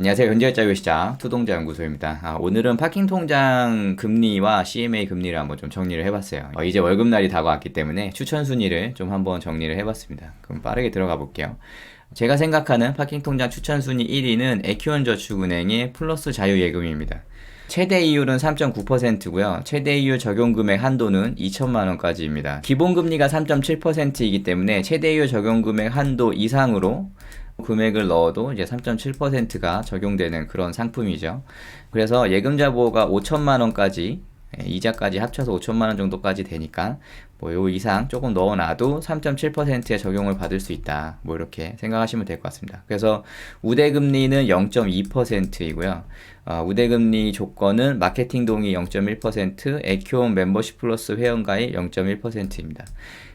안녕하세요. 현재자유시장 투동자연구소입니다. 오늘은 파킹 통장 금리와 CMA 금리를 한번 좀 정리를 해봤어요. 이제 월급날이 다가왔기 때문에 추천 순위를 좀 한번 정리를 해봤습니다. 그럼 빠르게 들어가 볼게요. 제가 생각하는 파킹 통장 추천 순위 1위는 에큐원저축은행의 플러스 자유예금입니다. 최대 이율은 3.9%고요. 최대 이율 적용 금액 한도는 2천만 원까지입니다. 기본 금리가 3.7%이기 때문에 최대 이율 적용 금액 한도 이상으로 금액을 넣어도 이제 3.7%가 적용되는 그런 상품이죠. 그래서 예금자 보호가 5천만 원까지 이자까지 합쳐서 5천만 원 정도까지 되니까 뭐 요 이상 조금 넣어놔도 3.7%의 적용을 받을 수 있다. 뭐 이렇게 생각하시면 될 것 같습니다. 그래서 우대금리는 0.2%이고요. 우대금리 조건은 마케팅 동의 0.1%, 에큐온 멤버십 플러스 회원가입 0.1%입니다.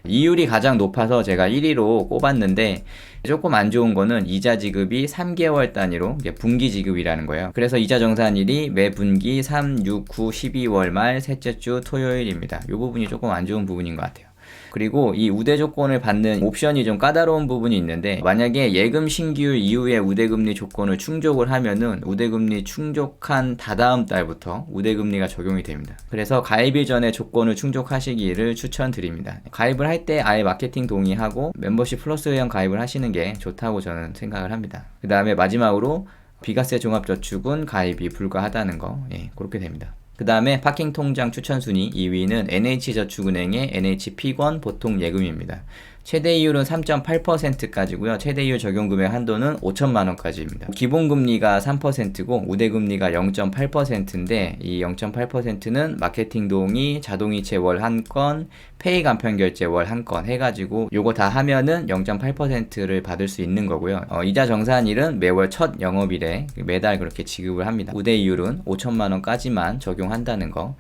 이율이 가장 높아서 제가 1위로 꼽았는데 조금 안 좋은 거는 이자 지급이 3개월 단위로 분기 지급이라는 거예요. 그래서 이자 정산일이 매 분기 3, 6, 9, 12월 말 셋째 주 토요일입니다. 이 부분이 조금 안 좋은 부분인 것 같아요. 그리고 이 우대 조건을 받는 옵션이 좀 까다로운 부분이 있는데, 만약에 예금 신규율 이후에 우대금리 조건을 충족을 하면은 우대금리 충족한 다다음 달부터 우대금리가 적용이 됩니다. 그래서 가입일 전에 조건을 충족하시기를 추천드립니다. 가입을 할 때 아예 마케팅 동의하고 멤버십 플러스 회원 가입을 하시는 게 좋다고 저는 생각을 합니다. 그 다음에 마지막으로 비과세 종합저축은 가입이 불가하다는 거, 그렇게 됩니다. 그 다음에 파킹 통장 추천 순위 2위는 NH저축은행의 NH피권 보통 예금입니다. 최대 이율은 3.8%까지고요. 최대 이율 적용 금액 한도는 5천만 원까지입니다. 기본 금리가 3%고 우대 금리가 0.8%인데 이 0.8%는 마케팅 동의, 자동이체 월 한 건, 페이 간편 결제 월 한 건 해가지고 요거 다 하면은 0.8%를 받을 수 있는 거고요. 이자 정산일은 매월 첫 영업일에 매달 그렇게 지급을 합니다. 우대 이율은 5천만 원까지만 적용한다는 거,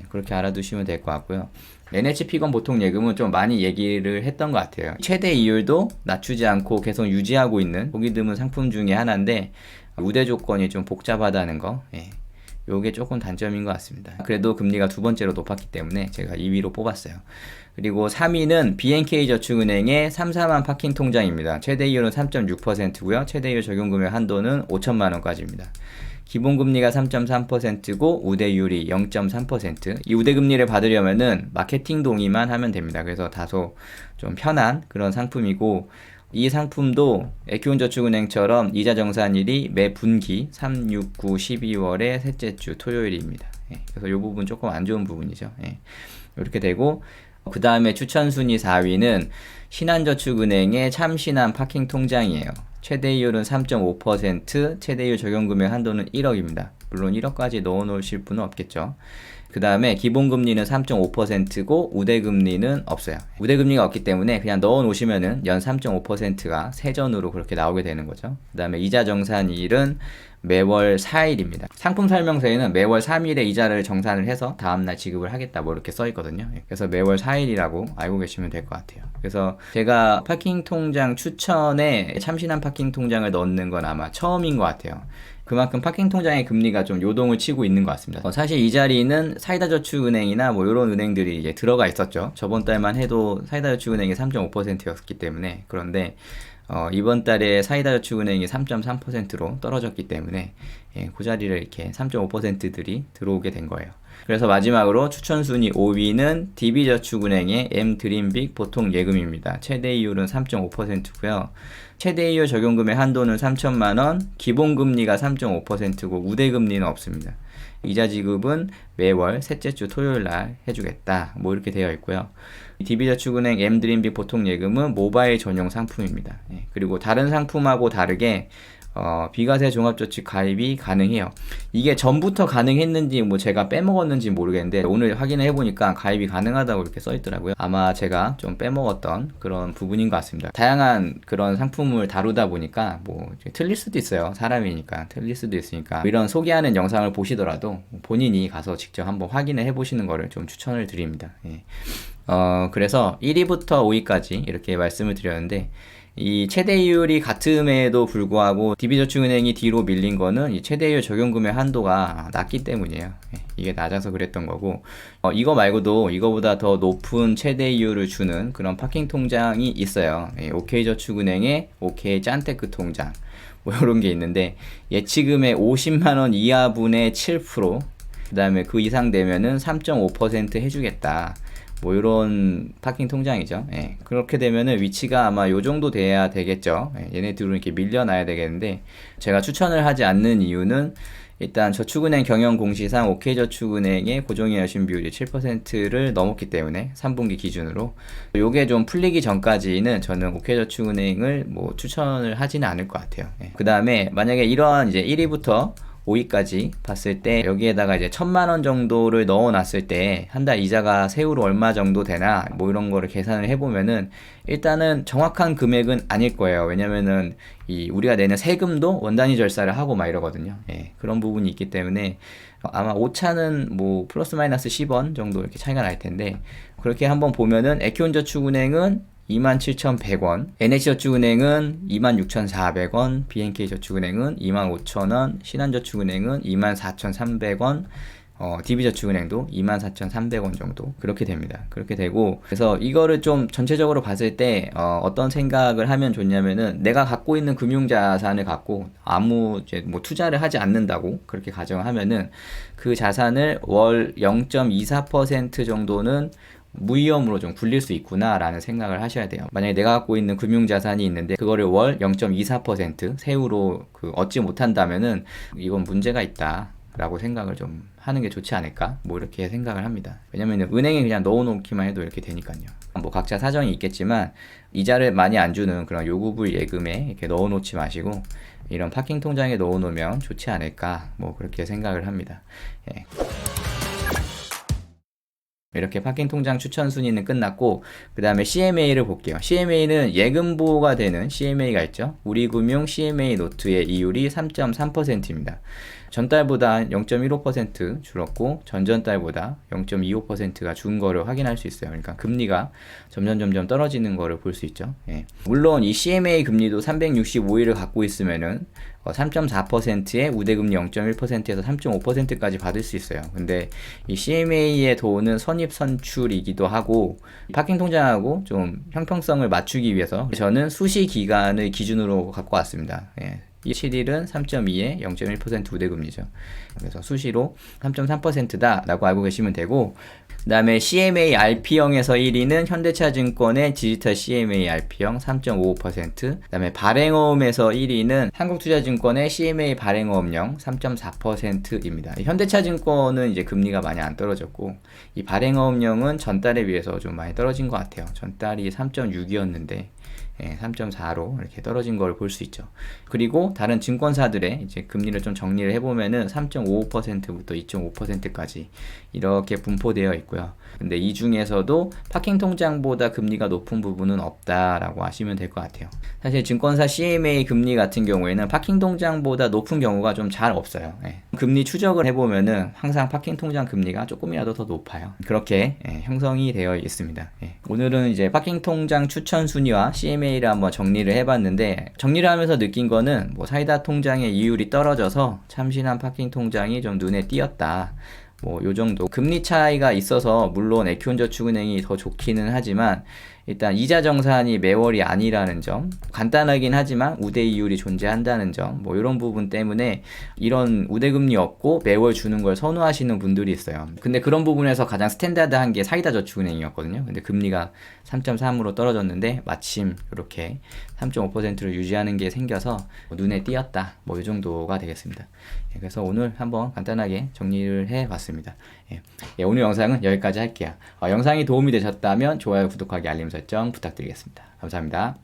그렇게 알아두시면 될 것 같고요. NH피건 보통 예금은 좀 많이 얘기를 했던 것 같아요. 최대 이율도 낮추지 않고 계속 유지하고 있는 보기 드문 상품 중에 하나인데 우대 조건이 좀 복잡하다는 거, 요게 조금 단점인 것 같습니다. 그래도 금리가 두 번째로 높았기 때문에 제가 2위로 뽑았어요. 그리고 3위는 BNK저축은행의 3사만 파킹 통장입니다. 최대 이율은 3.6%고요. 최대 이율 적용 금액 한도는 5천만 원까지입니다. 기본 금리가 3.3%고 우대율이 0.3%. 이 우대금리를 받으려면은 마케팅 동의만 하면 됩니다. 그래서 다소 좀 편한 그런 상품이고, 이 상품도 에큐온저축은행처럼 이자 정산일이 매 분기 3, 6, 9, 12월의 셋째 주 토요일입니다. 그래서 이 부분 조금 안 좋은 부분이죠. 이렇게 되고, 그 다음에 추천 순위 4위는 신한저축은행의 참신한 파킹 통장이에요. 최대 이율은 3.5%, 최대 이율 적용 금액 한도는 1억입니다. 물론 1억까지 넣어 놓으실 분은 없겠죠. 그 다음에 기본 금리는 3.5%고 우대금리는 없어요. 우대금리가 없기 때문에 그냥 넣어 놓으시면은 연 3.5%가 세전으로 그렇게 나오게 되는 거죠. 그 다음에 이자 정산일은 매월 4일입니다. 상품 설명서에는 매월 3일에 이자를 정산을 해서 다음날 지급을 하겠다 뭐 이렇게 써 있거든요. 그래서 매월 4일이라고 알고 계시면 될 것 같아요. 그래서 제가 파킹 통장 추천에 참신한 파킹 통장을 넣는 건 아마 처음인 것 같아요. 그만큼 파킹 통장의 금리가 좀 요동을 치고 있는 것 같습니다. 사실 이 자리는 사이다저축은행이나 뭐 이런 은행들이 이제 들어가 있었죠. 저번 달만 해도 사이다저축은행이 3.5%였기 때문에. 그런데 이번 달에 사이다저축은행이 3.3%로 떨어졌기 때문에 그 자리를 이렇게 3.5%들이 들어오게 된 거예요. 그래서 마지막으로 추천 순위 5위는 DB저축은행의 M드림빅 보통 예금입니다. 최대 이율은 3.5%고요. 최대 이율 적용 금액 한도는 3천만 원, 기본 금리가 3.5%고 우대 금리는 없습니다. 이자 지급은 매월 셋째 주 토요일 날 해주겠다. 뭐 이렇게 되어 있고요. DB저축은행 M드림빅 보통 예금은 모바일 전용 상품입니다. 그리고 다른 상품하고 다르게 비과세 종합저축 가입이 가능해요. 이게 전부터 가능했는지 뭐 제가 빼먹었는지 모르겠는데 오늘 확인을 해보니까 가입이 가능하다고 이렇게 써있더라고요. 아마 제가 좀 빼먹었던 그런 부분인 것 같습니다. 다양한 그런 상품을 다루다 보니까 뭐 틀릴 수도 있어요. 사람이니까 틀릴 수도 있으니까 이런 소개하는 영상을 보시더라도 본인이 가서 직접 한번 확인을 해보시는 거를 좀 추천을 드립니다. 그래서 1위부터 5위까지 이렇게 말씀을 드렸는데, 이 최대 이율이 같음에도 불구하고 DB저축은행이 뒤로 밀린 거는 이 최대 이율 적용 금액 한도가 낮기 때문이에요. 이게 낮아서 그랬던 거고, 이거 말고도 이거보다 더 높은 최대 이율을 주는 그런 파킹 통장이 있어요. OK저축은행의 OK 짠테크 통장, 뭐 이런 게 있는데 예치금의 50만 원 이하분의 7%, 그다음에 그 이상 되면은 3.5% 해주겠다. 뭐 이런 파킹 통장이죠. 예. 그렇게 되면은 위치가 아마 요 정도 돼야 되겠죠. 예. 얘네들은 이렇게 밀려나야 되겠는데 제가 추천을 하지 않는 이유는 일단 저축은행 경영 공시상 OK저축은행의 고정이자 여신 비율이 7%를 넘었기 때문에 3분기 기준으로 요게 좀 풀리기 전까지는 저는 OK저축은행을 뭐 추천을 하지는 않을 것 같아요. 예. 그 다음에 만약에 이러한 이제 1위부터 5위까지 봤을 때 여기에다가 이제 1,000만 원 정도를 넣어 놨을 때 한 달 이자가 세후로 얼마 정도 되나 뭐 이런 거를 계산을 해보면은 일단은 정확한 금액은 아닐 거예요. 왜냐면은 이 우리가 내는 세금도 원단위 절사를 하고 막 이러거든요. 예, 그런 부분이 있기 때문에 아마 오차는 뭐 플러스 마이너스 10원 정도 이렇게 차이가 날 텐데, 그렇게 한번 보면은 에키온저축은행은 27,100원, NH저축은행은 26,400원, BNK저축은행은 25,000원, 신한저축은행은 24,300원, DB저축은행도 24,300원 정도 그렇게 됩니다. 그렇게 되고, 그래서 이거를 좀 전체적으로 봤을 때 어떤 생각을 하면 좋냐면은, 내가 갖고 있는 금융자산을 갖고 아무 이제 뭐 투자를 하지 않는다고 그렇게 가정하면은 그 자산을 월 0.24% 정도는 무위험으로 좀 굴릴 수 있구나라는 생각을 하셔야 돼요. 만약에 내가 갖고 있는 금융자산이 있는데 그거를 월 0.24% 세후로 얻지 못한다면은 이건 문제가 있다 라고 생각을 좀 하는 게 좋지 않을까, 뭐 이렇게 생각을 합니다. 왜냐면 은행에 그냥 넣어놓기만 해도 이렇게 되니까요. 뭐 각자 사정이 있겠지만 이자를 많이 안 주는 그런 요구불 예금에 이렇게 넣어놓지 마시고 이런 파킹 통장에 넣어놓으면 좋지 않을까, 뭐 그렇게 생각을 합니다. 예. 이렇게 파킹 통장 추천 순위는 끝났고, 그 다음에 CMA를 볼게요. CMA는 예금보호가 되는 CMA가 있죠. 우리금융 CMA 노트의 이율이 3.3%입니다. 전달보다 0.15% 줄었고 전전달보다 0.25%가 준 거를 확인할 수 있어요. 그러니까 금리가 점점 떨어지는 거를 볼 수 있죠. 예. 물론 이 CMA 금리도 365일을 갖고 있으면은 3.4%에 우대금리 0.1%에서 3.5%까지 받을 수 있어요. 근데 이 CMA의 도는 선입선출이기도 하고 파킹 통장하고 좀 형평성을 맞추기 위해서 저는 수시 기간을 기준으로 갖고 왔습니다. 예. 7일은 3.2에 0.1% 우대금리죠. 그래서 수시로 3.3%다 라고 알고 계시면 되고, 그 다음에 CMA RP형에서 1위는 현대차증권의 디지털 CMA RP형 3.55%, 그 다음에 발행어음에서 1위는 한국투자증권의 CMA 발행어음형 3.4%입니다. 현대차증권은 이제 금리가 많이 안 떨어졌고, 이 발행어음형은 전달에 비해서 좀 많이 떨어진 것 같아요. 전달이 3.6이었는데 3.4로 이렇게 떨어진 걸 볼 수 있죠. 그리고 다른 증권사들의 이제 금리를 좀 정리를 해보면은 3.55%부터 2.5%까지 이렇게 분포되어 있고요. 근데 이 중에서도 파킹 통장보다 금리가 높은 부분은 없다라고 아시면 될 것 같아요. 사실 증권사 CMA 금리 같은 경우에는 파킹 통장보다 높은 경우가 좀 잘 없어요. 금리 추적을 해보면은 항상 파킹 통장 금리가 조금이라도 더 높아요. 그렇게 형성이 되어 있습니다. 오늘은 이제 파킹 통장 추천 순위와 CMA를 한번 정리를 해봤는데, 정리를 하면서 느낀 거는 뭐 사이다 통장의 이율이 떨어져서 참신한 파킹 통장이 좀 눈에 띄었다. 뭐 요 정도. 금리 차이가 있어서 물론 에키온저축은행이 더 좋기는 하지만 일단 이자 정산이 매월이 아니라는 점, 간단하긴 하지만 우대 이율이 존재한다는 점, 뭐 이런 부분 때문에 이런 우대금리 없고 매월 주는 걸 선호하시는 분들이 있어요. 근데 그런 부분에서 가장 스탠다드한 게 사이다저축은행이었거든요. 근데 금리가 3.3으로 떨어졌는데 마침 이렇게 3.5%를 유지하는 게 생겨서 눈에 띄었다. 뭐 이 정도가 되겠습니다. 그래서 오늘 한번 간단하게 정리를 해봤습니다. 오늘 영상은 여기까지 할게요. 영상이 도움이 되셨다면 좋아요, 구독하기, 알림 설정 부탁드리겠습니다. 감사합니다.